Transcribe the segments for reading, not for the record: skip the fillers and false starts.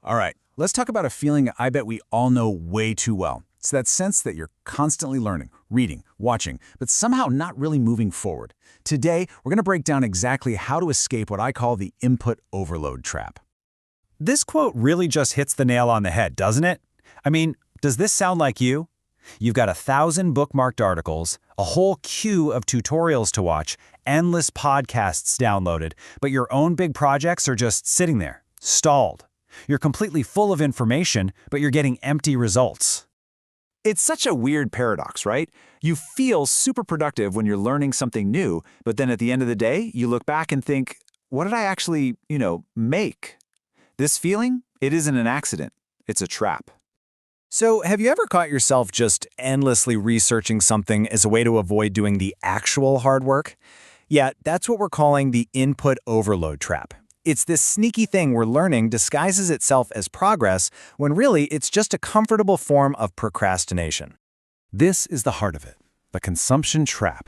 All right, let's talk about a feeling I bet we all know way too well. It's that sense that you're constantly learning, reading, watching, but somehow not really moving forward. Today, we're going to break down exactly how to escape what I call the input overload trap. This quote really just hits the nail on the head, doesn't it? I mean, does this sound like you? You've got 1,000 bookmarked articles, a whole queue of tutorials to watch, endless podcasts downloaded, but your own big projects are just sitting there, stalled. You're completely full of information, but you're getting empty results. It's such a weird paradox, right? You feel super productive when you're learning something new, but then at the end of the day, you look back and think, what did I actually, make? This feeling, it isn't an accident. It's a trap. So, have you ever caught yourself just endlessly researching something as a way to avoid doing the actual hard work? Yeah, that's what we're calling the input overload trap. It's this sneaky thing where learning disguises itself as progress when really it's just a comfortable form of procrastination. This is the heart of it, the consumption trap.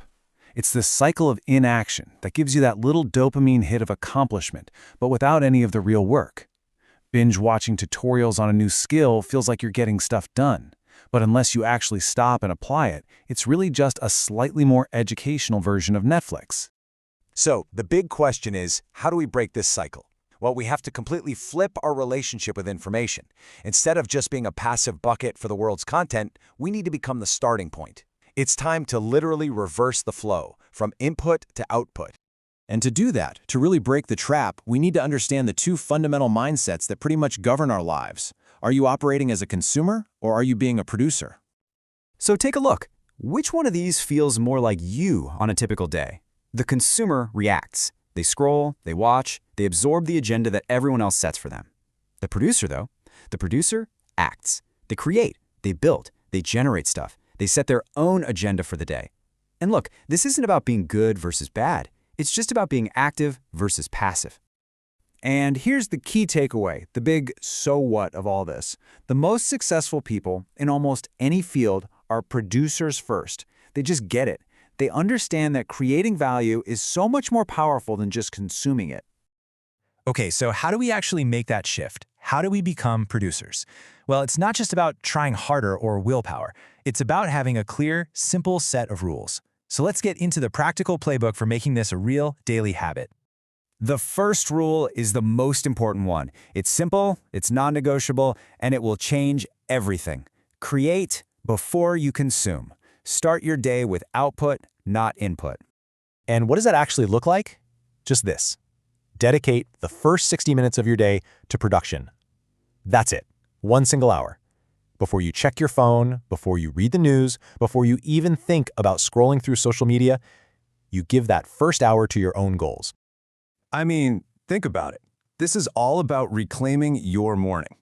It's this cycle of inaction that gives you that little dopamine hit of accomplishment, but without any of the real work. Binge-watching tutorials on a new skill feels like you're getting stuff done, but unless you actually stop and apply it, it's really just a slightly more educational version of Netflix. So, the big question is, how do we break this cycle? Well, we have to completely flip our relationship with information. Instead of just being a passive bucket for the world's content, we need to become the starting point. It's time to literally reverse the flow, from input to output. And to do that, to really break the trap, we need to understand the two fundamental mindsets that pretty much govern our lives. Are you operating as a consumer, or are you being a producer? So take a look. Which one of these feels more like you on a typical day? The consumer reacts. They scroll, they watch, they absorb the agenda that everyone else sets for them. The producer, though, the producer acts. They create, they build, they generate stuff. They set their own agenda for the day. And look, this isn't about being good versus bad. It's just about being active versus passive. And here's the key takeaway, the big so what of all this. The most successful people in almost any field are producers first. They just get it. They understand that creating value is so much more powerful than just consuming it. Okay, so how do we actually make that shift? How do we become producers? Well, it's not just about trying harder or willpower. It's about having a clear, simple set of rules. So let's get into the practical playbook for making this a real daily habit. The first rule is the most important one. It's simple, it's non-negotiable, and it will change everything. Create before you consume. Start your day with output, not input. And what does that actually look like? Just this. Dedicate the first 60 minutes of your day to production. That's it. One single hour. Before you check your phone, before you read the news, before you even think about scrolling through social media, you give that first hour to your own goals. I mean, think about it. This is all about reclaiming your morning.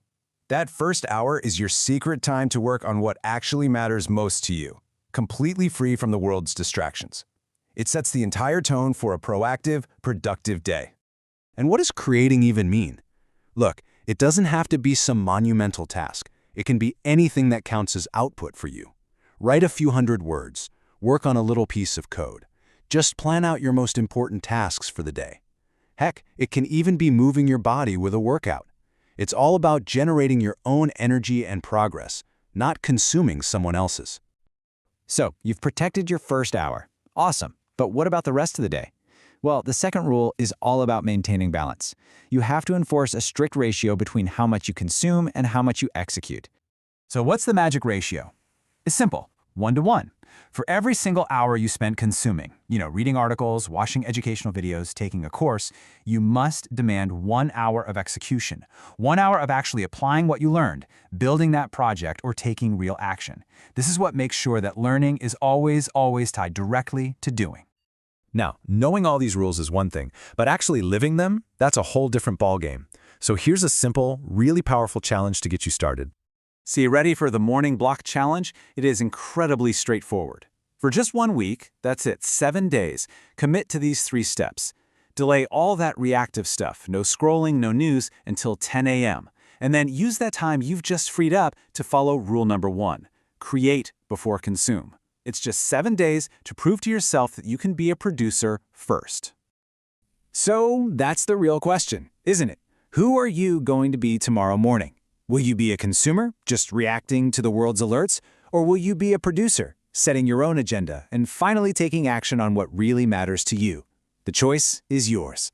That first hour is your secret time to work on what actually matters most to you, completely free from the world's distractions. It sets the entire tone for a proactive, productive day. And what does creating even mean? Look, it doesn't have to be some monumental task. It can be anything that counts as output for you. Write a few hundred words. Work on a little piece of code. Just plan out your most important tasks for the day. Heck, it can even be moving your body with a workout. It's all about generating your own energy and progress, not consuming someone else's. So, you've protected your first hour. Awesome. But what about the rest of the day? Well, the second rule is all about maintaining balance. You have to enforce a strict ratio between how much you consume and how much you execute. So what's the magic ratio? It's simple, 1-to-1. For every single hour you spend consuming, reading articles, watching educational videos, taking a course, you must demand 1 hour of execution, 1 hour of actually applying what you learned, building that project, or taking real action. This is what makes sure that learning is always tied directly to doing. Now, knowing all these rules is one thing, but actually living them, that's a whole different ballgame. So here's a simple, really powerful challenge to get you started. So you ready for the morning block challenge? It is incredibly straightforward. For just 1 week, that's it, 7 days, commit to these 3 steps. Delay all that reactive stuff, no scrolling, no news, until 10 a.m. And then use that time you've just freed up to follow rule number 1. Create before consume. It's just 7 days to prove to yourself that you can be a producer first. So that's the real question, isn't it? Who are you going to be tomorrow morning? Will you be a consumer, just reacting to the world's alerts? Or will you be a producer, setting your own agenda and finally taking action on what really matters to you? The choice is yours.